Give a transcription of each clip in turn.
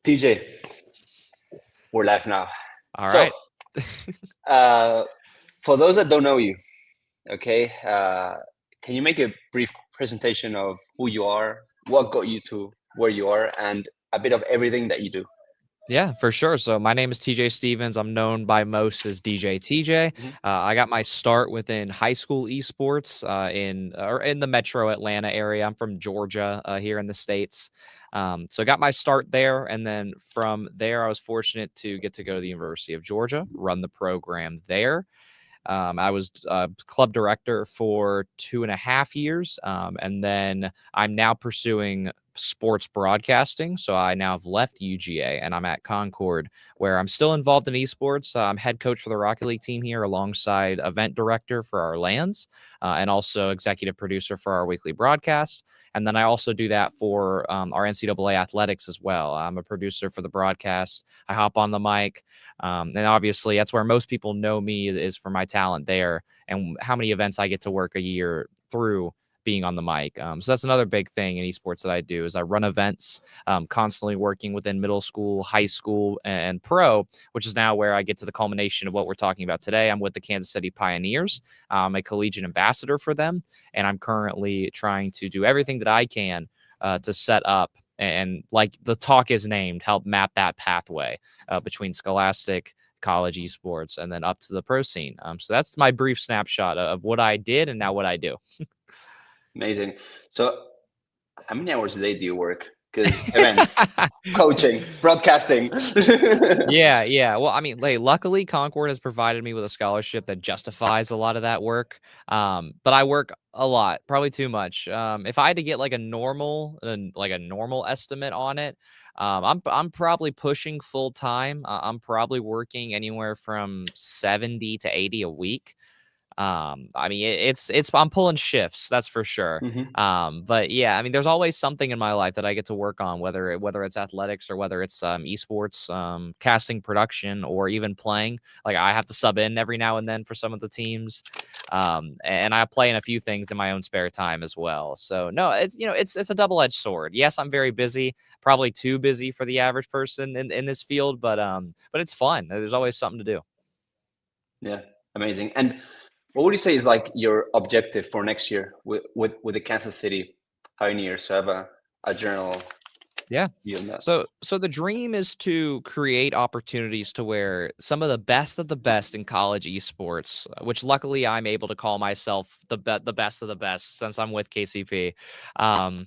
TJ, we're live now. All So, right. uh, for those that don't know you, okay, can you make a brief presentation of who you are, what got you to where you are, and a bit of everything that you do? Yeah, for sure. So my name is TJ Stevens. I'm known by most as DJ TJ. Mhm. I got my start within high school esports in the Metro Atlanta area. I'm from Georgia, here in the States. So I got my start there, and then from there, I was fortunate to get to go to the University of Georgia, run the program there. I was club director for 2.5 years. And then I'm now pursuing sports broadcasting. So I now have left UGA and I'm at Concord, where I'm still involved in esports. I'm head coach for the Rocket League team here, alongside event director for our lands, and also executive producer for our weekly broadcast. And then I also do that for our NCAA athletics as well. I'm a producer for the broadcast. I hop on the mic. And obviously, that's where most people know me is for my talent there and how many events I get to work a year through being on the mic. So that's another big thing in esports that I do is I run events, constantly working within middle school, high school, and pro, which is now where I get to the culmination of what we're talking about today. I'm with the Kansas City Pioneers. I'm a collegiate ambassador for them, and I'm currently trying to do everything that I can to set up and, like the talk is named, help map that pathway between scholastic, college esports, and then up to the pro scene. So that's my brief snapshot of what I did and now what I do. Amazing. So, how many hours a day do you work? Because events, coaching, broadcasting. Yeah, yeah. Well, I mean, like, luckily, Concord has provided me with a scholarship that justifies a lot of that work. But I work a lot, probably too much. If I had to get like a normal estimate on it, I'm probably pushing full time. I'm probably working anywhere from 70 to 80 a week. I mean, it's I'm pulling shifts, that's for sure. Mhm. But yeah, I mean, there's always something in my life that I get to work on, whether it's athletics or whether it's esports, casting, production, or even playing. Like I have to sub in every now and then for some of the teams, and I play in a few things in my own spare time as well. So no, it's a double edged sword. Yes, I'm very busy, probably too busy for the average person in this field, but it's fun. There's always something to do. Yeah, amazing. And what would you say is like your objective for next year with the Kansas City Pioneers? So I have a general Yeah. view on that. So the dream is to create opportunities to where some of the best in college esports, which luckily I'm able to call myself the best of the best since I'm with KCP. Um,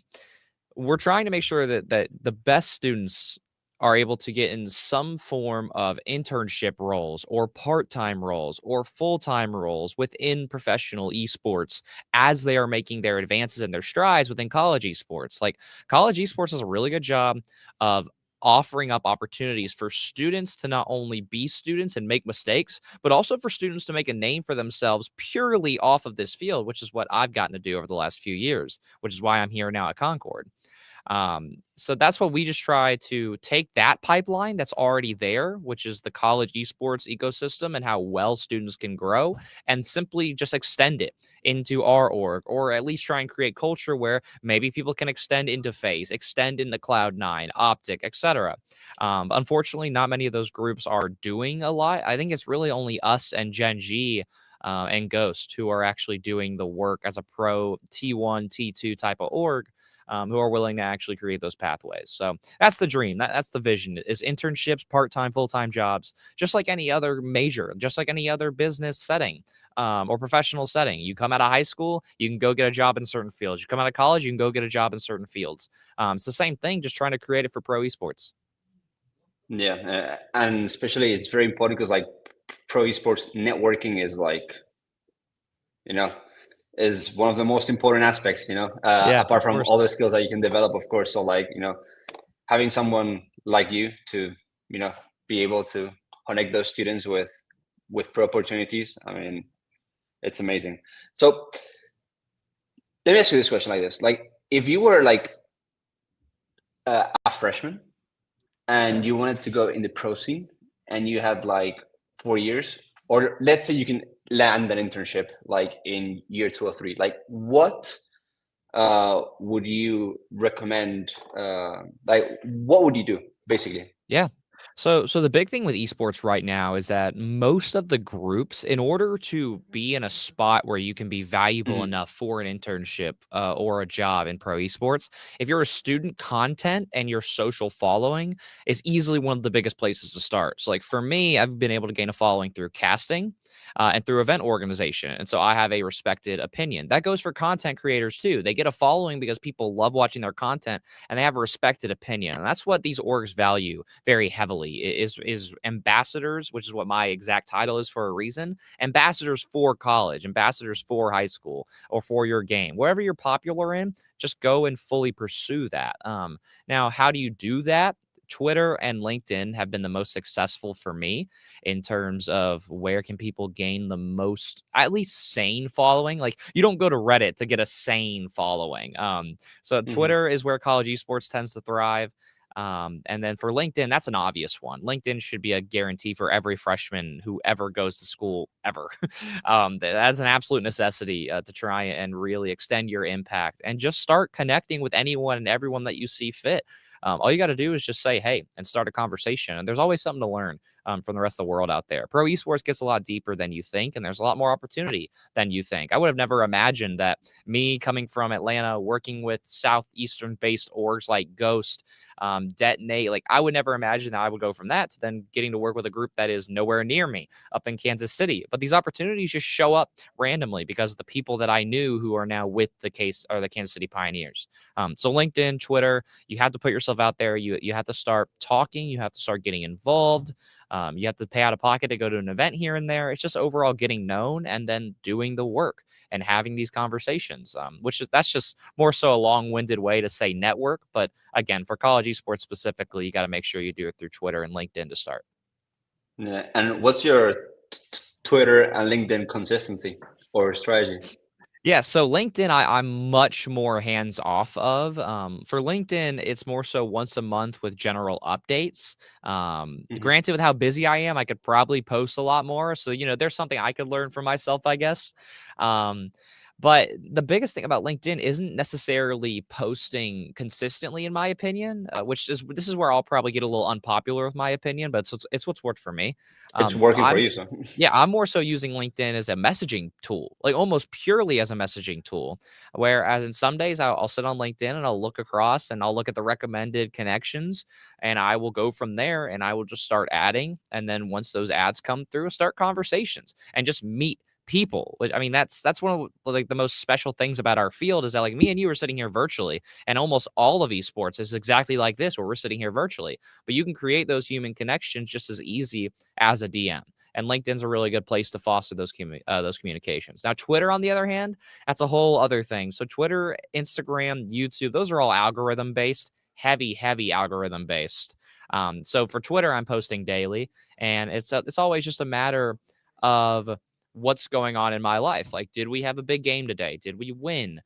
we're trying to make sure that the best students are able to get in some form of internship roles or part-time roles or full-time roles within professional esports as they are making their advances and their strides within college esports. Like college esports does a really good job of offering up opportunities for students to not only be students and make mistakes, but also for students to make a name for themselves purely off of this field, which is what I've gotten to do over the last few years, which is why I'm here now at Concord. So that's what we just try to take that pipeline that's already there, which is the college esports ecosystem and how well students can grow, and simply just extend it into our org, or at least try and create culture where maybe people can extend into Phase, extend into Cloud9, Optic, etc. Unfortunately, not many of those groups are doing a lot. I think it's really only us and Gen G. And Ghost, who are actually doing the work as a pro T1, T2 type of org, who are willing to actually create those pathways. So that's the dream. That's the vision is internships, part-time, full-time jobs, just like any other major, just like any other business setting or professional setting. You come out of high school, you can go get a job in certain fields. You come out of college, you can go get a job in certain fields. It's the same thing, just trying to create it for pro esports. Yeah, and especially it's very important because like pro esports networking is like you know is one of the most important aspects. Yeah, Apart of from course. other skills that you can develop, of course. So like having someone like you to you know be able to connect those students with pro opportunities. I mean, it's amazing. So let me ask you this question like this: like if you were like a freshman and you wanted to go in the pro scene and you had like 4 years, or let's say you can land an internship like in year 2 or 3, like what would you recommend? Like, what would you do basically. Yeah. So the big thing with esports right now is that most of the groups, in order to be in a spot where you can be valuable Hmm. enough for an internship or a job in pro esports, if you're a student, content and your social following is easily one of the biggest places to start. So, like for me, I've been able to gain a following through casting and through event organization, and so I have a respected opinion. That goes for content creators too. They get a following because people love watching their content and they have a respected opinion. And that's what these orgs value very heavily is ambassadors, which is what my exact title is for a reason. Ambassadors for college, ambassadors for high school, or for your game. Wherever you're popular in, just go and fully pursue that. Now, how do you do that? Twitter and LinkedIn have been the most successful for me in terms of where can people gain the most, at least sane following. Like you don't go to Reddit to get a sane following. So Hmm. Twitter is where college esports tends to thrive. And then for LinkedIn, that's an obvious one. LinkedIn should be a guarantee for every freshman who ever goes to school ever. That's an absolute necessity to try and really extend your impact and just start connecting with anyone and everyone that you see fit. All you got to do is just say, hey, and start a conversation. And there's always something to learn from the rest of the world out there. Pro esports gets a lot deeper than you think, and there's a lot more opportunity than you think. I would have never imagined that me coming from Atlanta, working with Southeastern based orgs like Ghost, Detonate, like I would never imagine that I would go from that to then getting to work with a group that is nowhere near me up in Kansas City. But these opportunities just show up randomly because the people that I knew who are now with the case are the Kansas City Pioneers. So LinkedIn, Twitter, you have to put yourself out there. You have to start talking. You have to start getting involved. You have to pay out of pocket to go to an event here and there. It's just overall getting known and then doing the work and having these conversations, that's just more so a long-winded way to say network. But again, for college esports specifically, you got to make sure you do it through Twitter and LinkedIn to start. Yeah. And what's your Twitter and LinkedIn consistency or strategy? Yeah, so LinkedIn, I'm much more hands off of. For LinkedIn, it's more so once a month with general updates. Hmm. Granted, with how busy I am, I could probably post a lot more. So, there's something I could learn for myself, I guess. Um, but the biggest thing about LinkedIn isn't necessarily posting consistently, in my opinion, this is where I'll probably get a little unpopular with my opinion, but it's what's worked for me. It's working for I'm you, so. Yeah, I'm more so using LinkedIn as a messaging tool, like almost purely as a messaging tool. Whereas in some days, I'll sit on LinkedIn and I'll look across and I'll look at the recommended connections and I will go from there and I will just start adding. And then once those ads come through, start conversations and just meet people. I mean, that's one of like the most special things about our field is that like me and you are sitting here virtually, and almost all of esports is exactly like this, where we're sitting here virtually. But you can create those human connections just as easy as a DM. And LinkedIn's a really good place to foster those communications. Now, Twitter, on the other hand, that's a whole other thing. So Twitter, Instagram, YouTube, those are all algorithm based, heavy algorithm based. So for Twitter, I'm posting daily, and it's always just a matter of what's going on in my life. Like, did we have a big game today? Did we win?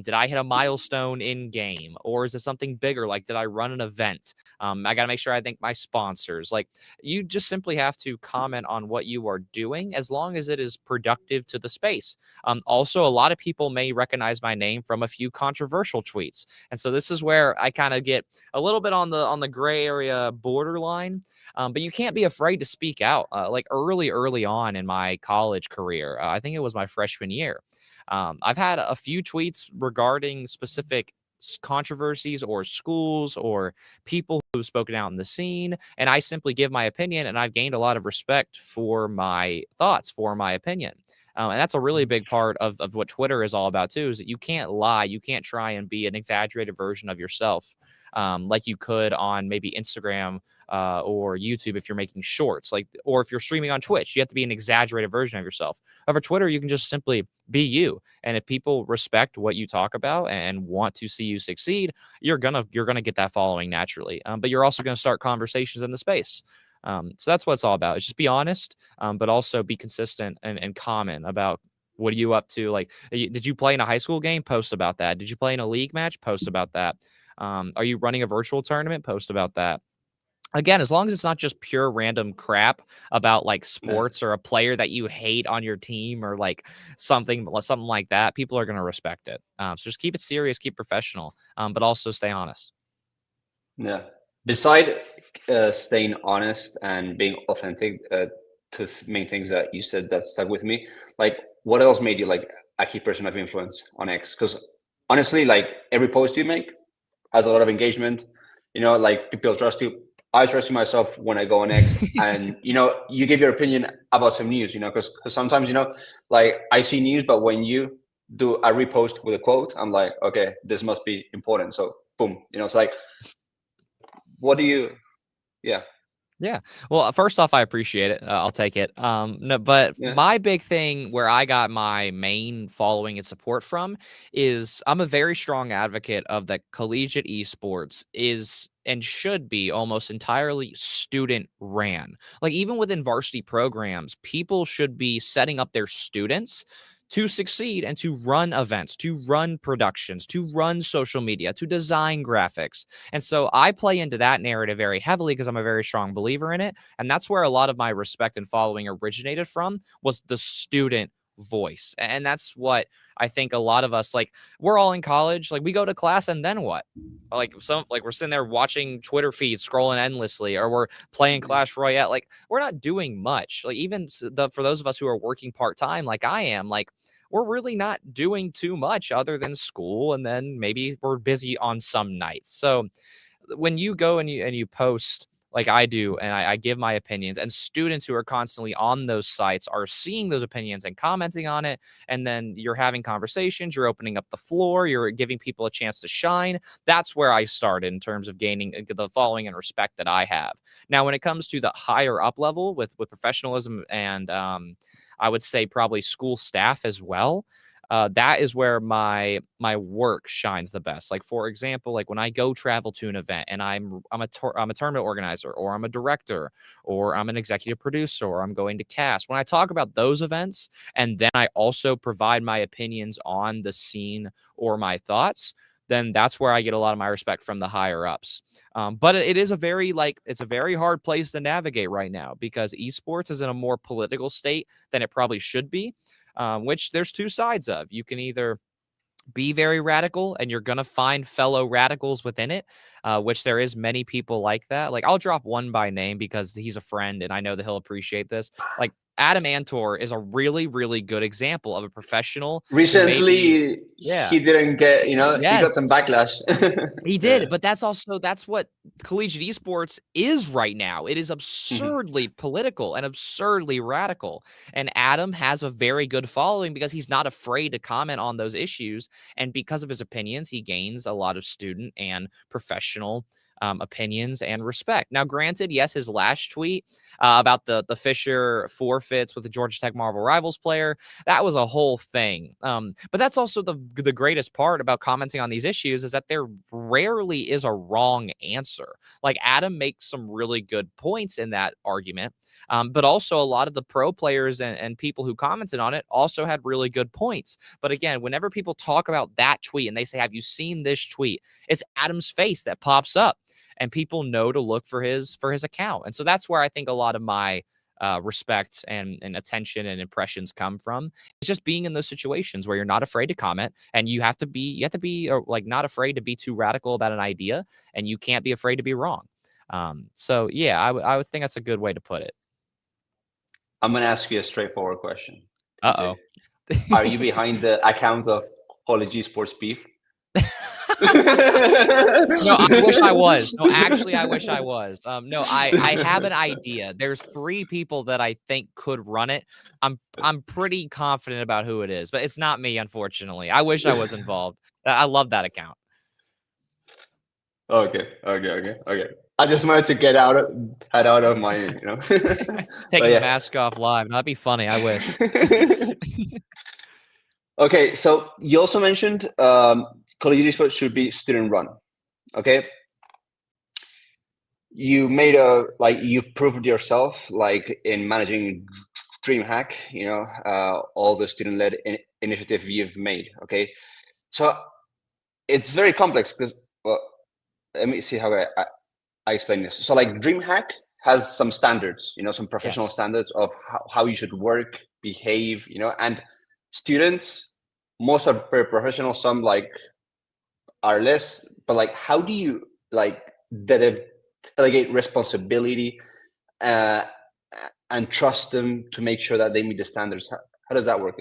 Did I hit a milestone in game, or is it something bigger? Like, did I run an event? I got to make sure I thank my sponsors. Like, you just simply have to comment on what you are doing as long as it is productive to the space. Also, a lot of people may recognize my name from a few controversial tweets, and so this is where I kind of get a little bit on the gray area borderline. But you can't be afraid to speak out. Like early on in my college career, I think it was my freshman year. I've had a few tweets regarding specific controversies or schools or people who've spoken out in the scene, and I simply give my opinion, and I've gained a lot of respect for my thoughts, for my opinion. And that's a really big part of what Twitter is all about too, is that you can't lie. You can't try and be an exaggerated version of yourself, like you could on maybe Instagram or YouTube if you're making shorts, like, or if you're streaming on Twitch, you have to be an exaggerated version of yourself. Over Twitter, you can just simply be you. And if people respect what you talk about and want to see you succeed, you're gonna get that following naturally. But you're also gonna start conversations in the space. So that's what it's all about. It's just be honest, but also be consistent and common about what are you up to. Like, did you play in a high school game? Post about that. Did you play in a league match? Post about that. Are you running a virtual tournament? Post about that. Again, as long as it's not just pure random crap about like Yeah. sports or a player that you hate on your team or like something like that, people are going to respect it. So just keep it serious, keep professional, but also stay honest. Yeah. Beside staying honest and being authentic, main things that you said that stuck with me. Like, what else made you like a key person of influence on X? Because honestly, like every post you make has a lot of engagement. Like people trust you. I trust you myself when I go on X, and you give your opinion about some news. Because sometimes like I see news, but when you do a repost with a quote, I'm like, okay, this must be important. So boom, it's like, what do you? Yeah. Yeah. Well, first off, I appreciate it. I'll take it. No, but Yeah. my big thing where I got my main following and support from is I'm a very strong advocate of that collegiate esports is and should be almost entirely student ran. Like even within varsity programs, people should be setting up their students to succeed and to run events, to run productions, to run social media, to design graphics. And so I play into that narrative very heavily because I'm a very strong believer in it. And that's where a lot of my respect and following originated from was the student voice. And that's what I think a lot of us like we're all in college, like we go to class and then what? Like we're sitting there watching Twitter feeds scrolling endlessly or we're playing Clash Royale. Like we're not doing much. Like even for those of us who are working part-time like I am, like we're really not doing too much other than school and then maybe we're busy on some nights. So when you go and you post like I do and I give my opinions and students who are constantly on those sites are seeing those opinions and commenting on it and then you're having conversations, you're opening up the floor, you're giving people a chance to shine. That's where I started in terms of gaining the following and respect that I have. Now when it comes to the higher up level with professionalism and I would say probably school staff as well, that is where my work shines the best. Like for example, like when I go travel to an event and I'm a tournament organizer or I'm a director or I'm an executive producer or I'm going to cast. When I talk about those events and then I also provide my opinions on the scene or my thoughts, then that's where I get a lot of my respect from the higher ups. But it is it's a very hard place to navigate right now because esports is in a more political state than it probably should be, which there's two sides of. You can either be very radical and you're going to find fellow radicals within it, which there is many people like that. Like I'll drop one by name because he's a friend and I know that he'll appreciate this. Like Adam Antor is a really, really good example of a professional who maybe, Recently, yeah, he didn't get, he yes, got some backlash. he Yeah. did, but that's what collegiate esports is right now. It is Mhm. absurdly political and absurdly radical. And Adam has a very good following because he's not afraid to comment on those issues. And because of his opinions, he gains a lot of student and professional opinions and respect. Now, granted, yes, his last tweet about the Fisher forfeits with the Georgia Tech Marvel Rivals player, that was a whole thing. But that's also the greatest part about commenting on these issues is that there rarely is a wrong answer. Like Adam makes some really good points in that argument, but also a lot of the pro players and people who commented on it also had really good points. But again, whenever people talk about that tweet and they say, "Have you seen this tweet?" It's Adam's face that pops up, and people know to look for his account. And so that's where I think a lot of my respect and attention and impressions come from. It's just being in those situations where you're not afraid to comment and you have to be like not afraid to be too radical about an idea and you can't be afraid to be wrong. So yeah, I would think that's a good way to put it. I'm gonna ask you a straightforward question. Okay, Uh-oh. are you behind the account of Collegiate Sports Beef? No, I wish I was. No, actually, I wish I was. No, I have an idea. There's 3 people that I think could run it. I'm pretty confident about who it is, but it's not me, unfortunately. I wish I was involved. I love that account. Okay. I just wanted to head out of my, but Taking the yeah. mask off live. That'd be funny. I wish. Okay, so you also mentioned collegiate esports should be student run. Okay, you made you proved yourself like in managing DreamHack. All the student led initiative you've made. Okay, so it's very complex because well, let me see how I explain this. So like DreamHack has some standards, some professional Yes. standards of how you should work, behave, and students, most are very professional, some like are less, but like how do you like delegate responsibility uh, and trust them to make sure that they meet the standards? How does that work?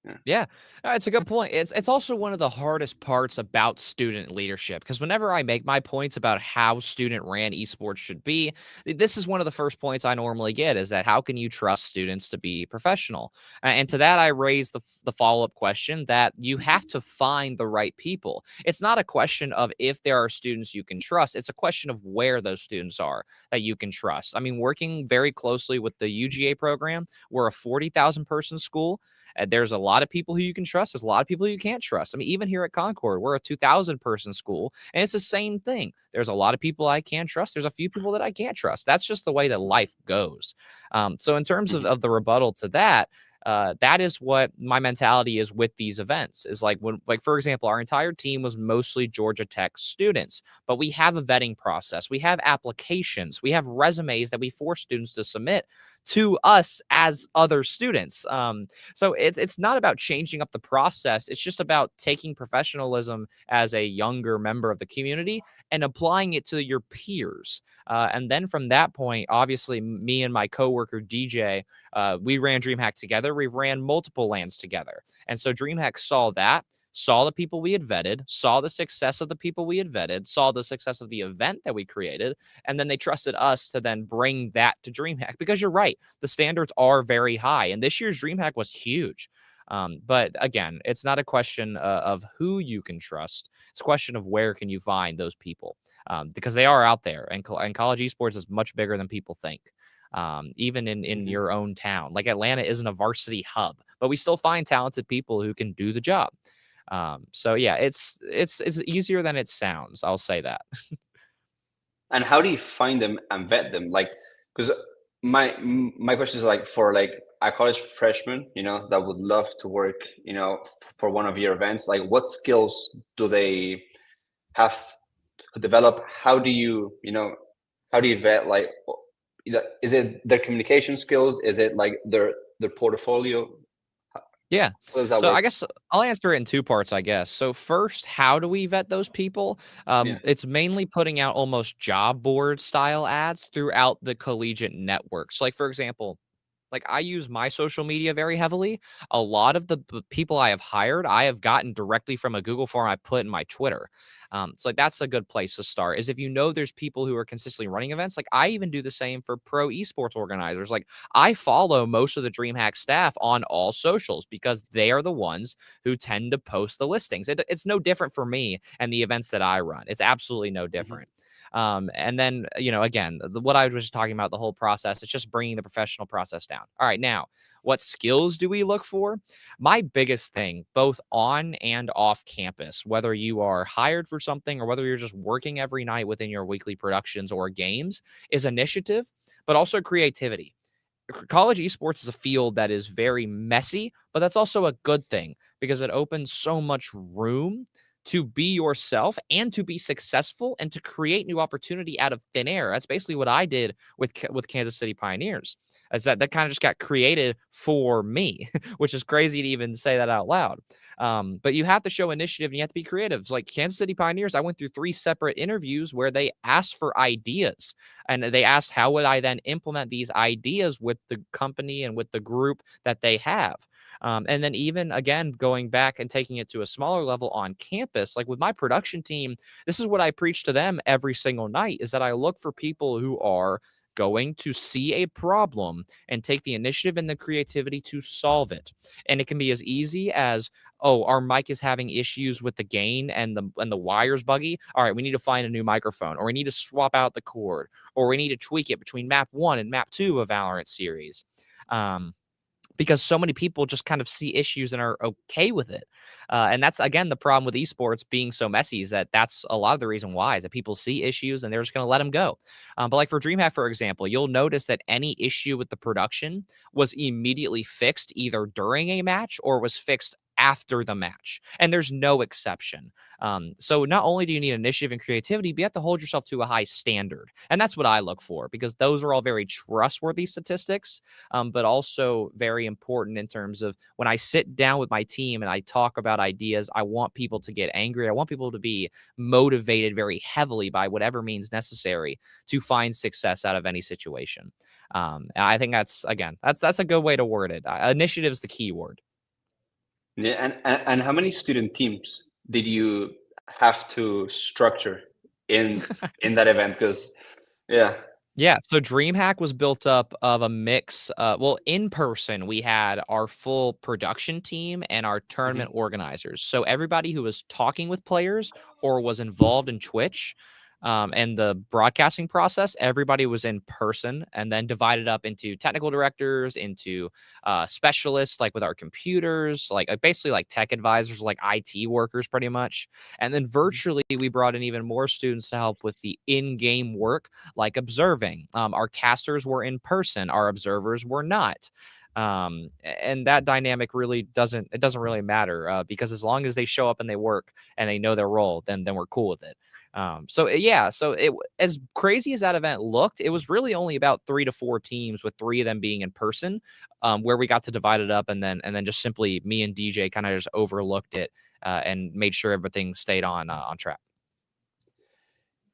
Yeah. Yeah, it's a good point. It's also one of the hardest parts about student leadership because whenever I make my points about how student ran esports should be, this is one of the first points I normally get is that how can you trust students to be professional? And to that, I raise the follow up question that you have to find the right people. It's not a question of if there are students you can trust. It's a question of where those students are that you can trust. I mean, working very closely with the UGA program, we're a 40,000 person school. There's a lot of people who you can trust. There's a lot of people you can't trust. I mean, even here at Concord, we're a 2,000 person school, and it's the same thing. There's a lot of people I can trust. There's a few people that I can't trust. That's just the way that life goes. So, in terms Mhm. of the rebuttal to that, that is what my mentality is with these events is like when like for example our entire team was mostly Georgia Tech students, but we have a vetting process, we have applications, we have resumes that we force students to submit to us as other students. So it's not about changing up the process. It's just about taking professionalism as a younger member of the community and applying it to your peers. And then from that point, obviously, me and my coworker DJ, we ran DreamHack together. We ran multiple lands together, and so DreamHack saw that. Saw the people we had vetted, saw the success of the people we had vetted, saw the success of the event that we created, and then they trusted us to then bring that to DreamHack because you're right, the standards are very high, and this year's DreamHack was huge. But again, it's not a question of who you can trust. It's a question of where can you find those people because they are out there, and college esports is much bigger than people think. Even in Mhm. your own town, like Atlanta isn't a varsity hub, but we still find talented people who can do the job. So yeah, it's easier than it sounds. I'll say that. And how do you find them and vet them? Like, because my question is like for like a college freshman, that would love to work, for one of your events. Like, what skills do they have to develop? How do you vet? Like, is it their communication skills? Is it like their portfolio? How Yeah. how does that So work? I guess I'll answer it in two parts, I guess. So first, how do we vet those people? Yeah. It's mainly putting out almost job board style ads throughout the collegiate network. So like for example, like I use my social media very heavily. A lot of the people I have hired, I have gotten directly from a Google form I put in my Twitter. So like that's a good place to start. Is if you know there's people who are consistently running events. Like I even do the same for pro esports organizers. Like I follow most of the DreamHack staff on all socials because they are the ones who tend to post the listings. It's no different for me and the events that I run. It's absolutely no Mhm. different. And then, again, what I was just talking about, the whole process, it's just bringing the professional process down. All right, now, what skills do we look for? My biggest thing, both on and off campus, whether you are hired for something or whether you're just working every night within your weekly productions or games, is initiative, but also creativity. College esports is a field that is very messy, but that's also a good thing because it opens so much room to be yourself and to be successful and to create new opportunity out of thin air. That's basically what I did with Kansas City Pioneers. Is that kind of just got created for me, which is crazy to even say that out loud. But you have to show initiative and you have to be creative. It's like Kansas City Pioneers, I went through 3 separate interviews where they asked for ideas and they asked how would I then implement these ideas with the company and with the group that they have. And then even again going back and taking it to a smaller level on campus, like with my production team, this is what I preach to them every single night: is that I look for people who are going to see a problem and take the initiative and the creativity to solve it. And it can be as easy as, oh, our mic is having issues with the gain and the wires buggy. All right, we need to find a new microphone, or we need to swap out the cord, or we need to tweak it between map 1 and map 2 of Valorant series. Um, because so many people just kind of see issues and are okay with it. And that's again the problem with esports being so messy is that that's a lot of the reason why is that people see issues and they're just going to let them go. But like for DreamHack, for example, you'll notice that any issue with the production was immediately fixed either during a match or was fixed after the match. And there's no exception. So not only do you need initiative and creativity, but you have to hold yourself to a high standard. And that's what I look for, because those are all very trustworthy statistics, but also very important in terms of when I sit down with my team and I talk about ideas, I want people to get angry. I want people to be motivated very heavily by whatever means necessary to find success out of any situation. And I think that's, again, that's a good way to word it. Initiative is the key word. Yeah, and how many student teams did you have to structure in that event? Because yeah. Yeah, so DreamHack was built up of a mix. Well, in person, we had our full production team and our tournament Mhm. organizers. So everybody who was talking with players or was involved in Twitch and the broadcasting process, everybody was in person, and then divided up into technical directors, into specialists, like with our computers, like basically like tech advisors, like IT workers, pretty much. And then virtually, we brought in even more students to help with the in-game work, like observing. Our casters were in person, our observers were not. And that dynamic really doesn't really matter, because as long as they show up and they work and they know their role, then we're cool with it. So as crazy as that event looked, it was really only about 3 to 4 teams, with 3 of them being in person, where we got to divide it up, and then just simply me and DJ kind of just overlooked it, and made sure everything stayed on track.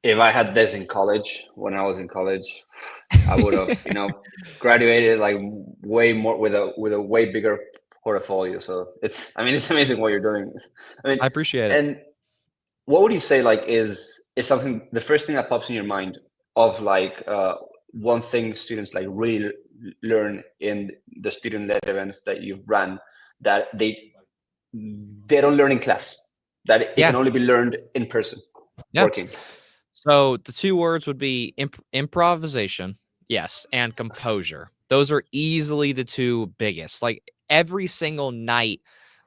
If I had this in college, when I was in college, I would have, graduated like way more with a way bigger portfolio. So I mean, it's amazing what you're doing. I mean, I appreciate it. and what would you say like is something the first thing that pops in your mind of like one thing students like really learn in the student-led events that you've run that they don't learn in class, that it Yeah, can only be learned in person yeah. working. So the 2 words would be improvisation, yes, and composure. Those are easily the 2 biggest. Like, every single night,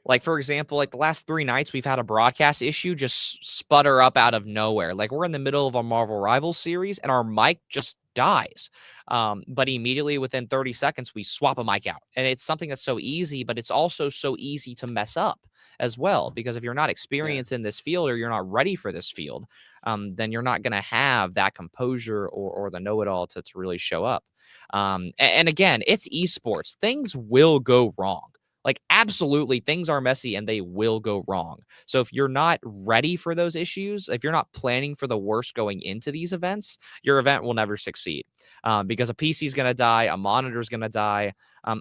like, for example, like, the last 3 nights, we've had a broadcast issue just sputter up out of nowhere. Like, we're in the middle of a Marvel Rivals series, and our mic just dies. But immediately within 30 seconds, we swap a mic out. And it's something that's so easy, but it's also so easy to mess up as well, because if you're not Yeah. experienced in this field, or you're not ready for this field, then you're not going to have that composure, or the know-it-all to really show up. And again, it's esports. Things will go wrong. Like, absolutely, things are messy and they will go wrong. So if you're not ready for those issues, if you're not planning for the worst going into these events, your event will never succeed, because a PC is going to die, a monitor is going to die.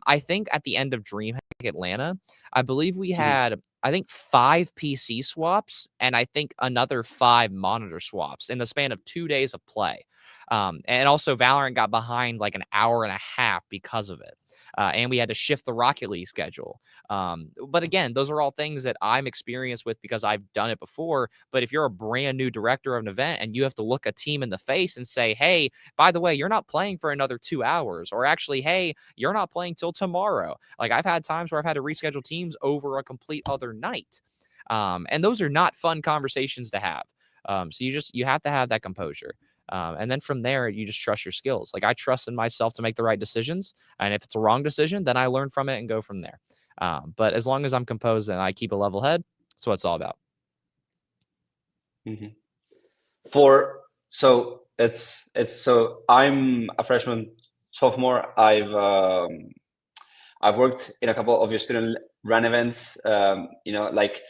I think at the end of DreamHack Atlanta, I believe we Mhm. had, I think, 5 PC swaps, and I think another 5 monitor swaps in the span of 2 days of play. And also Valorant got behind like an hour and a half because of it. And we had to shift the Rocket League schedule. But again, those are all things that I'm experienced with because I've done it before. But if you're a brand new director of an event and you have to look a team in the face and say, hey, by the way, you're not playing for another 2 hours, or actually, hey, you're not playing till tomorrow. Like, I've had times where I've had to reschedule teams over a complete other night. And those are not fun conversations to have. So you have to have that composure. And then from there, you just trust your skills. Like, I trust in myself to make the right decisions. And if it's a wrong decision, then I learn from it and go from there. But as long as I'm composed and I keep a level head, that's what it's all about. Mhm. For it's so I'm a freshman sophomore. I've worked in a couple of your student run events, like,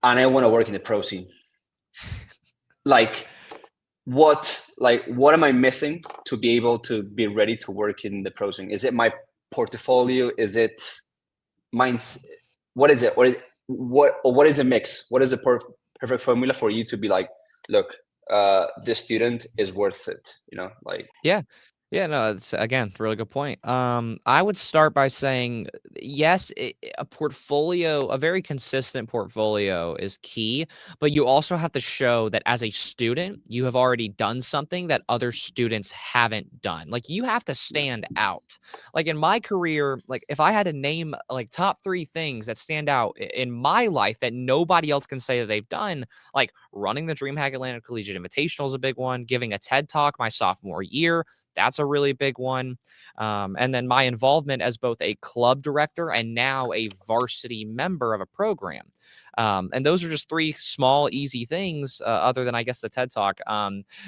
and I want to work in the pro scene. Like, what am I missing to be able to be ready to work in the pro scene? Is it my portfolio? Is it mine's? What is it? What is a mix? What is the perfect formula for you to be like, look, this student is worth it? Like. Yeah. Yeah, no, it's again, a really good point. I would start by saying, yes, a portfolio, a very consistent portfolio is key, but you also have to show that as a student, you have already done something that other students haven't done. Like, you have to stand out. Like, in my career, like, if I had to name like top 3 things that stand out in my life that nobody else can say that they've done, like running the DreamHack Atlanta Collegiate Invitational is a big one, giving a TED Talk my sophomore year, That's a really big one. And then my involvement as both a club director and now a varsity member of a program. And those are just three small, easy things, other than I guess the TED Talk,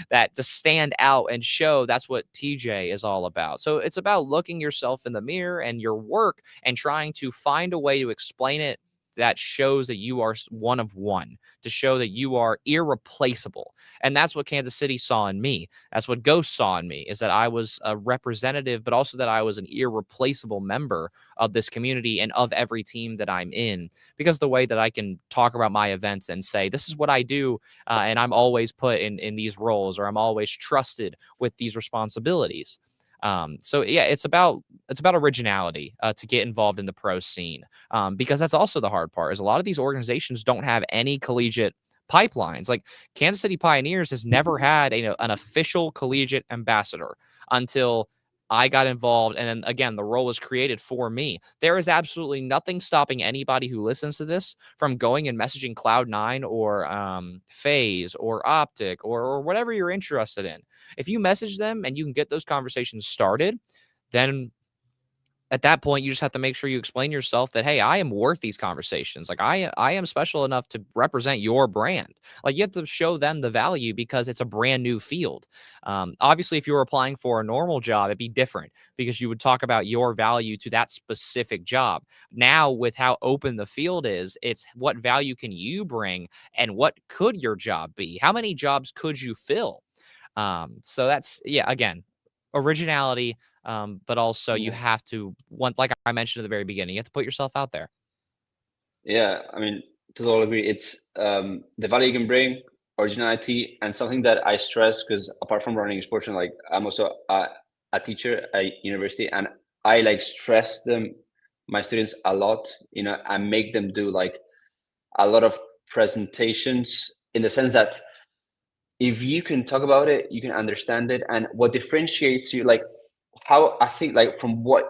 that just stand out and show that's what TJ is all about. So it's about looking yourself in the mirror and your work and trying to find a way to explain it that shows that you are one of one, to show that you are irreplaceable. And that's what Kansas City saw in me. That's what Ghost saw in me, is that I was a representative, but also that I was an irreplaceable member of this community and of every team that I'm in. Because the way that I can talk about my events and say, this is what I do, and I'm always put in these roles, or I'm always trusted with these responsibilities. So yeah, it's about originality, to get involved in the pro scene, because that's also the hard part. Is a lot of these organizations don't have any collegiate pipelines. Like Kansas City Pioneers has never had an official collegiate ambassador until I got involved, and then again, the role was created for me. There is absolutely nothing stopping anybody who listens to this from going and messaging Cloud9 or Phase or Optic or whatever you're interested in. If you message them and you can get those conversations started, then at that point, you just have to make sure you explain yourself that, hey, I am worth these conversations. Like I am special enough to represent your brand. Like you have to show them the value because it's a brand new field. Obviously, if you were applying for a normal job, it'd be different because you would talk about your value to that specific job. Now, with how open the field is, it's what value can you bring and what could your job be? How many jobs could you fill? So that's, yeah, again, originality, but also you Yeah. have to want, like I mentioned at the very beginning, you have to put yourself out there. Yeah, I mean, totally agree. It's the value you can bring, originality, and something that I stress because apart from running sports, and like I'm also a teacher at university, and I like stress them, my students a lot. I make them do like a lot of presentations in the sense that if you can talk about it, you can understand it, and what differentiates you, like how I think, like from what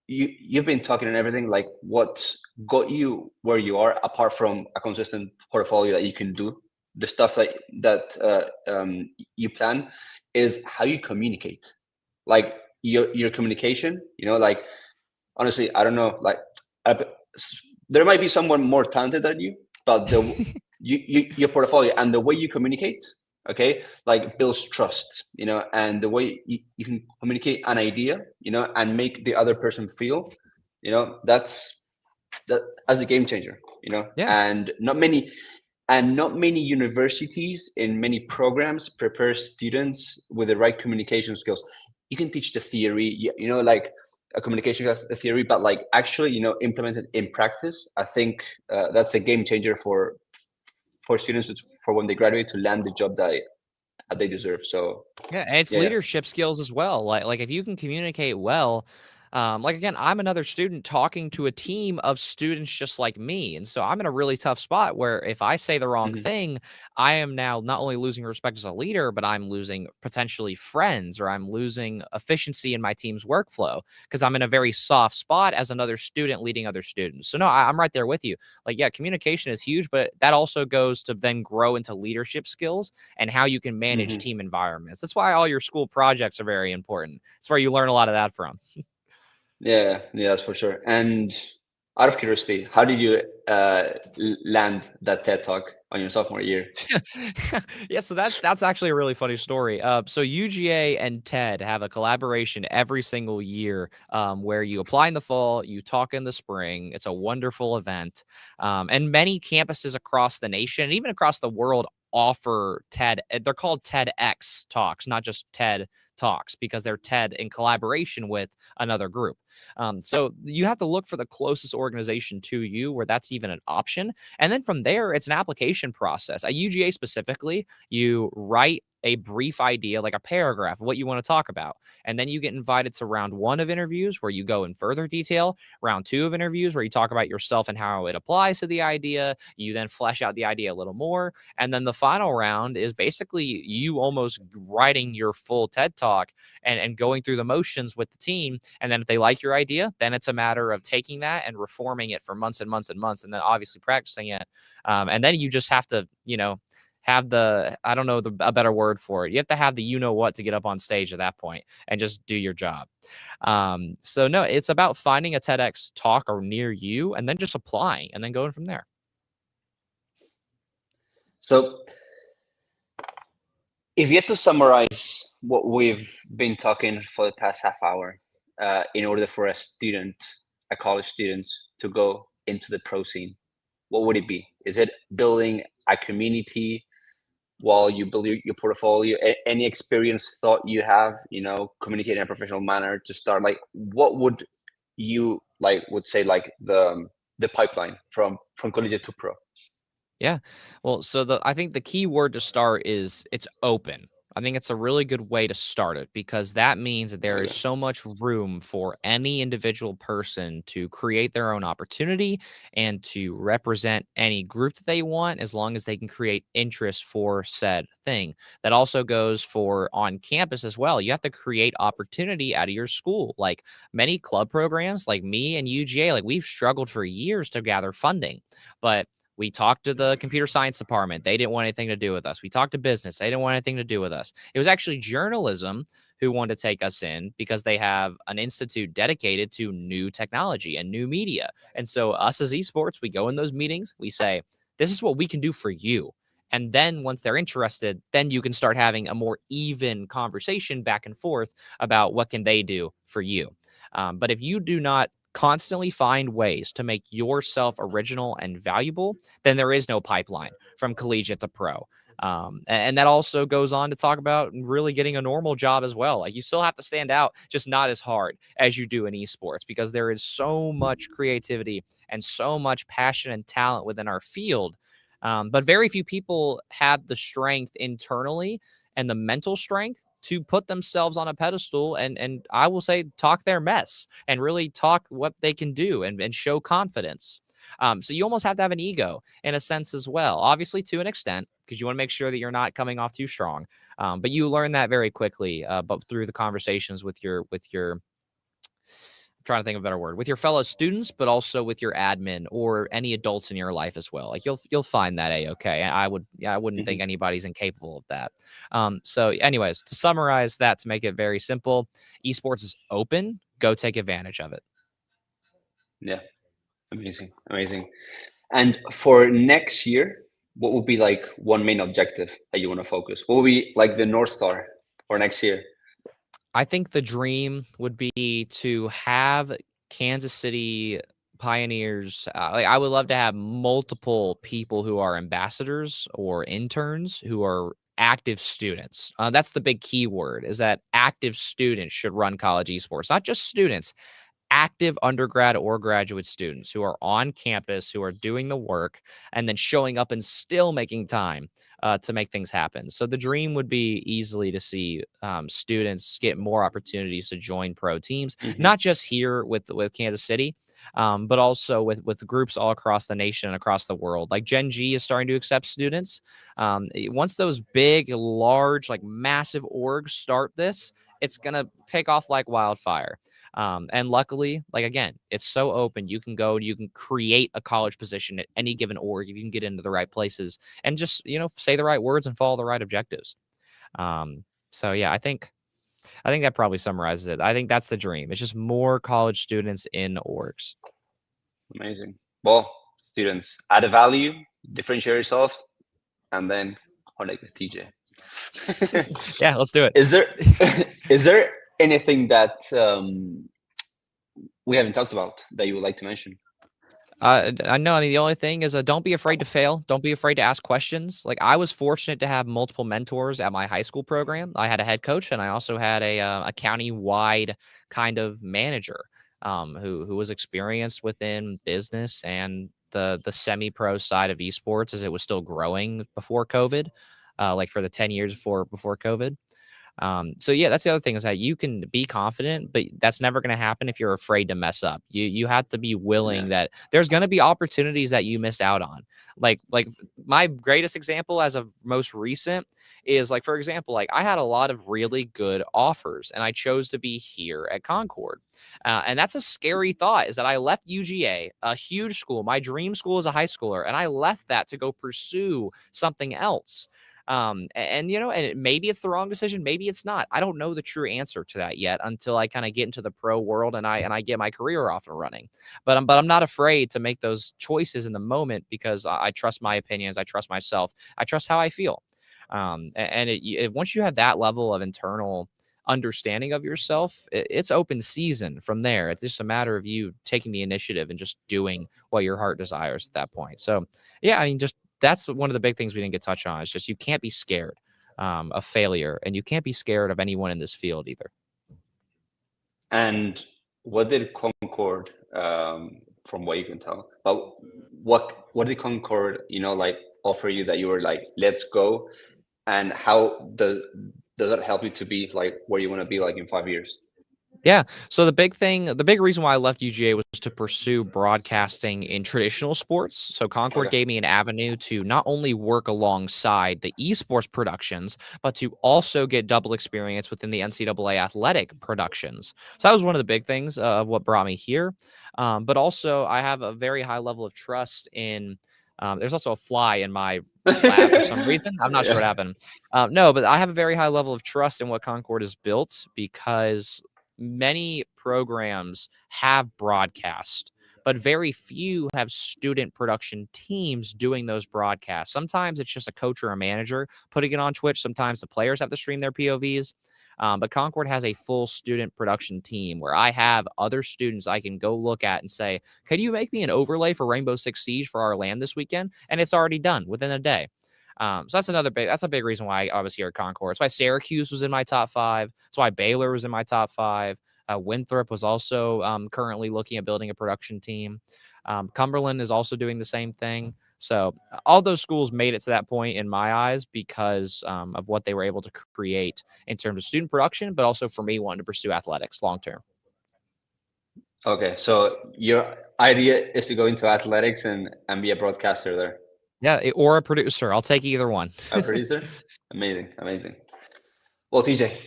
you've been talking and everything, like what got you where you are, apart from a consistent portfolio that you can do, the stuff that you plan, is how you communicate, like your communication. Like honestly, I don't know, like I, there might be someone more talented than you, but your portfolio and the way you communicate, okay, like builds trust, and the way you can communicate an idea, and make the other person feel, that as a game changer, Yeah. and not many universities in many programs prepare students with the right communication skills. You can teach the theory, like a communication class, a theory, but like actually, implement it in practice. I think that's a game changer for students for when they graduate to land the job that they deserve. So Yeah, and it's yeah, yeah. leadership skills as well. Like if you can communicate well, like again, I'm another student talking to a team of students just like me, and so I'm in a really tough spot where if I say the wrong Mhm, thing, I am now not only losing respect as a leader, but I'm losing potentially friends, or I'm losing efficiency in my team's workflow because I'm in a very soft spot as another student leading other students. So no, I'm right there with you. Like yeah, communication is huge, but that also goes to then grow into leadership skills and how you can manage mhm. team environments. That's why all your school projects are very important. It's where you learn a lot of that from. Yeah, yeah, that's for sure. And out of curiosity, how did you land that TED talk on your sophomore year? Yeah, so that's actually a really funny story. So UGA and TED have a collaboration every single year, where you apply in the fall, you talk in the spring. It's a wonderful event, and many campuses across the nation and even across the world offer TED. They're called TEDx talks, not just TED talks, because they're TED in collaboration with another group. So you have to look for the closest organization to you where that's even an option. And then from there, it's an application process. At UGA specifically, you write a brief idea, like a paragraph of what you want to talk about. And then you get invited to round one of interviews where you go in further detail, round two of interviews where you talk about yourself and how it applies to the idea. You then flesh out the idea a little more. And then the final round is basically you almost writing your full TED talk and going through the motions with the team. And then if they like your idea, then it's a matter of taking that and reforming it for months and months and months, and then obviously practicing it. And then you just have to, have the, I don't know a better word for it. You have to have the you know what to get up on stage at that point and just do your job. So no, it's about finding a TEDx talk or near you and then just applying and then going from there. So if you had to summarize what we've been talking for the past half hour, in order for a college student, to go into the pro scene, what would it be? Is it building a community while you build your portfolio? Any experience thought you have, communicating in a professional manner to start? Like, what would you would say the pipeline from collegiate to pro? Yeah. Well, so I think the key word to start is it's open. I think it's a really good way to start it because that means that there is Okay. so much room for any individual person to create their own opportunity and to represent any group that they want as long as they can create interest for said thing. That also goes for on campus as well. You have to create opportunity out of your school. Like many club programs, like me and UGA, like we've struggled for years to gather funding, but we talked to the computer science department. They didn't want anything to do with us. We talked to business. They didn't want anything to do with us. It was actually journalism who wanted to take us in because they have an institute dedicated to new technology and new media. And so us as esports, we go in those meetings. We say, this is what we can do for you. And then once they're interested, then you can start having a more even conversation back and forth about what can they do for you. But if you do not constantly find ways to make yourself original and valuable, then there is no pipeline from collegiate to pro. And that also goes on to talk about really getting a normal job as well. Like you still have to stand out, just not as hard as you do in esports because there is so much creativity and so much passion and talent within our field. But very few people have the strength internally and the mental strength to put themselves on a pedestal and I will say talk their mess and really talk what they can do and show confidence. So you almost have to have an ego in a sense as well, obviously to an extent, because you want to make sure that you're not coming off too strong. But you learn that very quickly, but through the conversations with your trying to think of a better word, with your fellow students, but also with your admin or any adults in your life as well. Like you'll find that okay. I wouldn't think Mhm. anybody's incapable of that. So anyways, to summarize that, to make it very simple, esports is open. Go take advantage of it. Yeah, amazing, amazing. And for next year, what would be like one main objective that you want to focus? What would be like the North Star for next year? I think the dream would be to have Kansas City Pioneers. Like I would love to have multiple people who are ambassadors or interns who are active students. That's the big key word is that active students should run college esports, not just students, active undergrad or graduate students who are on campus, who are doing the work, and then showing up and still making time to make things happen. So the dream would be easily to see students get more opportunities to join pro teams, Hmm. not just here with Kansas City, but also with groups all across the nation and across the world. Like Gen G is starting to accept students. Once those big, large, like massive orgs start this, it's gonna take off like wildfire. And luckily, like again, it's so open. You can go and you can create a college position at any given org. You can get into the right places and just say the right words and follow the right objectives. So yeah, I think that probably summarizes it. I think that's the dream. It's just more college students in orgs. Amazing. Well, students, add a value, differentiate yourself, and then connect with TJ. Yeah, let's do it. Is there is there anything that we haven't talked about that you would like to mention? I know. I mean, the only thing is, don't be afraid to fail. Don't be afraid to ask questions. Like I was fortunate to have multiple mentors at my high school program. I had a head coach, and I also had a county-wide kind of manager who was experienced within business and the semi-pro side of esports as it was still growing before COVID, like for the 10 years before COVID. So yeah, that's the other thing is that you can be confident, but that's never going to happen if you're afraid to mess up. You have to be Yeah. willing that there's going to be opportunities that you missed out on. Like my greatest example as of most recent is like, for example, like I had a lot of really good offers and I chose to be here at Concord. And that's a scary thought is that I left UGA, a huge school, my dream school as a high schooler, and I left that to go pursue something else. And maybe it's the wrong decision, maybe it's not. I don't know the true answer to that yet until I kind of get into the pro world and I get my career off and running. But I'm not afraid to make those choices in the moment because I trust my opinions, I trust myself, I trust how I feel. Once you have that level of internal understanding of yourself, it's open season from there. It's just a matter of you taking the initiative and just doing what your heart desires at that point. So, yeah, I mean, just that's one of the big things we didn't get touched on. Is just you can't be scared of failure, and you can't be scared of anyone in this field either. And what did Concord, from what you can tell, but what did Concord, like offer you that you were like, let's go, and how does that help you to be like where you want to be like in 5 years? Yeah. So the big reason why I left UGA was to pursue broadcasting in traditional sports. So Concord Okay. gave me an avenue to not only work alongside the esports productions, but to also get double experience within the NCAA athletic productions. So that was one of the big things of what brought me here. But also, I have a very high level of trust in. There's also a fly in my lab for some reason. I'm not sure what Yeah. happened. No, but I have a very high level of trust in what Concord has built because many programs have broadcast, but very few have student production teams doing those broadcasts. Sometimes it's just a coach or a manager putting it on Twitch. Sometimes the players have to stream their POVs. But Concord has a full student production team where I have other students I can go look at and say, can you make me an overlay for Rainbow Six Siege for our land this weekend? And it's already done within a day. So that's a big reason why I was here at Concord. That's why Syracuse was in my top 5. That's why Baylor was in my top 5. Winthrop was also currently looking at building a production team. Cumberland is also doing the same thing. So all those schools made it to that point in my eyes because of what they were able to create in terms of student production, but also for me wanting to pursue athletics long term. Okay, so your idea is to go into athletics and be a broadcaster there. Yeah, or a producer. I'll take either one. A producer? Amazing, amazing. Well, TJ,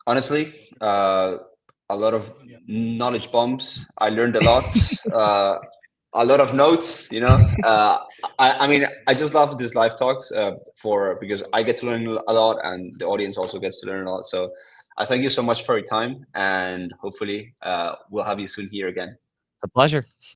honestly, a lot of knowledge bombs. I learned a lot, a lot of notes. I mean, I just love these live talks because I get to learn a lot, and the audience also gets to learn a lot. So, I thank you so much for your time, and hopefully, we'll have you soon here again. It's a pleasure.